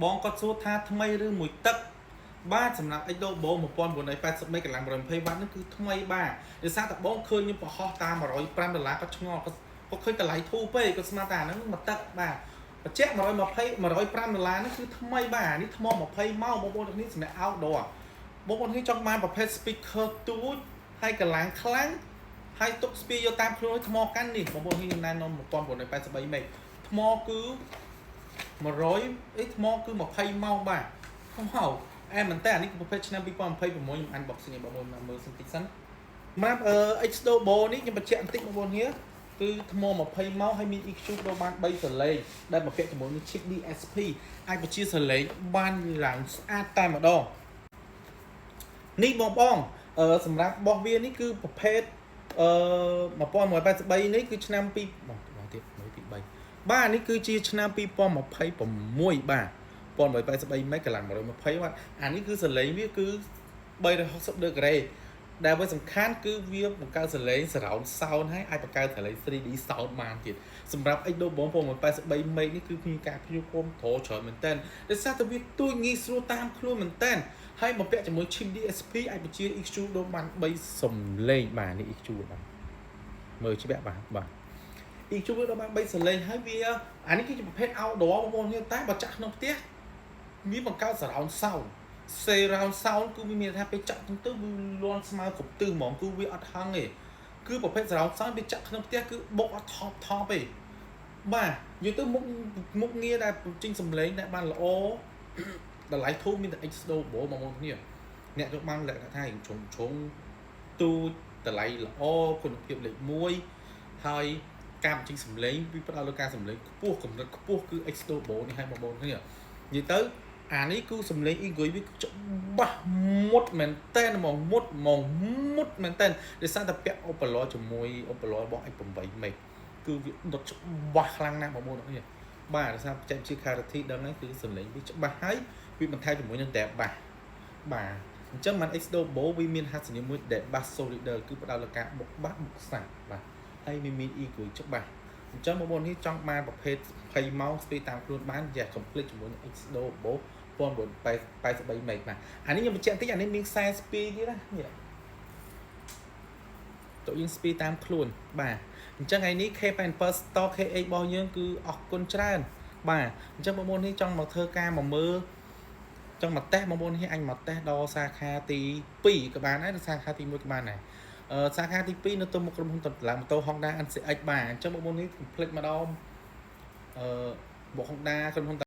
បងគាត់សួរថាថ្មីឬមួយទឹកបាទសម្រាប់ X Turbo 1480កម្លាំង120វ៉ាត់នេះគឺថ្មីបាទដោយសារតែបងឃើញខ្ញុំប្រហោះតាម$105គាត់ឆ្ងល់គាត់ឃើញតម្លៃធូរពេកគាត់ស្មានថាហ្នឹងមកទឹកបាទបច្ចាក់$105នេះគឺថ្មីបាទនេះថ្ម20ម៉ោងបងប្អូនទាំងនេះសម្រាប់ outdoor បងប្អូននេះចង់បានប្រភេទ speaker ទូចហើយកម្លាំងខ្លាំងហើយទុកស្ពាយយកតាមខ្លួនថ្មកាន់នេះបងប្អូនខ្ញុំណែនាំ1983មេកថ្មគឺ100ថ្មគឺ20ម៉ោងបាទហៅអែមែនតើអានេះគឺប្រភេទឆ្នាំ2026ខ្ញុំ unboxing ឲ្យបងប្អូនមើលសិនតិចសិនសម្រាប់X Turboនេះខ្ញុំបញ្ជាក់បន្តិចបងប្អូននេះគឺថ្ម20ម៉ោងហើយមាន EQ ដល់បាន3សលេងដែលមកពាក់ជាមួយនឹង chip DSP អាចបញ្ជាសលេងបានឡើងស្អាតតែម្ដងនេះបងសម្រាប់របស់វានេះគឺប្រភេទ1183នេះគឺឆ្នាំ2បងទៀត3បាទនេះគឺជាឆ្នាំ2026បាទ1183មេកកម្លាំង120វ៉ាត់អានេះគឺសលេងវាគឺ360ដឺក្រេដែលវាសំខាន់គឺវាបង្កើតសលេង surround sound ហើយអាចបង្កើតសលេង 3D sound បានទៀតសម្រាប់ X Turbo 1183មេកនេះគឺមានការភ្ញៀវគមត្រច្រើនមែនតើដោយសារតែវាទូចងាយស្រួលតាមខ្លួនមែនតើហើយបំពាក់ជាមួយ chip DSP អាចបញ្ជា EQ ដល់បាន3សំឡេងបាទនេះ EQ បាទមើលច្បាស់បាទ EQ ដល់បាន3សំឡេងហើយវាអានេះគឺជាប្រភេទ outdoor បងប្អូនតែបើចាក់ក្នុងផ្ទះវាបង្កើត surround sound surround sound គឺវាមានថាពេលចាក់ទៅវាលន់ស្មើគ្រប់ទិសហ្មងគឺវាអត់ហឹងទេគឺប្រភេទ surround sound វាចាក់ក្នុងផ្ទះគឺបុកអត់ថប់ទេបាទនិយាយទៅមុខងារដែលបញ្ចេញសំឡេងដែលបានល្អតម្លៃធូរមានតែ X Turbo បងប្អូនគ្នាអ្នកយកបានលក្ខណៈថាជ្រុងទូចតម្លៃល្អគុណភាពលេខ1ហើយការបញ្ចេញសំឡេងវាផ្ដោតលើការសំឡេងខ្ពស់កម្រិតខ្ពស់គឺ X Turbo នេះឲ្យបងប្អូនគ្នានិយាយទៅអានេះគឺសំឡេង Eagle វាច្បាស់មុតមែនតែនហ្មងមុតមែនតែនដោយសារតែពាក់ឧបករណ៍ជាមួយឧបករណ៍របស់ X8 មេកគឺវាដុតច្បាស់ខ្លាំងណាស់បងប្អូនគ្នាបាទដោយសារចេញជា clarity ដឹងហ្នឹងគឺសំឡេងវាច្បាស់ហើយវាបន្ថែមជាមួយនឹង Deep Bass បាទអញ្ចឹងបាន X Turbo វាមានហាត់សញ្ញាមួយ Deep Bass Solider គឺផ្ដោតលើការបុកបាសបុកសាច់បាទហើយមាន EQ ច្បាស់អញ្ចឹងបងប្អូននេះចង់បានប្រភេទ20ម៉ោងស្ពេតាមខ្លួនបានយ៉ា complete ជាមួយនឹង X Turbo 1983មេកបាទអានេះខ្ញុំបញ្ជាក់បន្តិចអានេះមានខ្សែស្ពីទៀតណានេះតើយើងស្ពីតាមខ្លួនបាទអញ្ចឹងថ្ងៃនេះ K-Pen Store KH របស់យើងគឺអរគុណច្រើនបាទអញ្ចឹងបងប្អូននេះចង់មកធ្វើការមកមើលចង់មកតេស្តបងប្អូននេះអញមកតេស្តដល់សាខាទី2ក៏បានដែរសាខាទី1ក៏បានដែរសាខាទី2នៅទៅមុខក្រុមហ៊ុនតឡាម៉ូតូ Honda NCX បាទអញ្ចឹងបងប្អូននេះ complete មកដល់បុក Honda ក្រុមហ៊ុន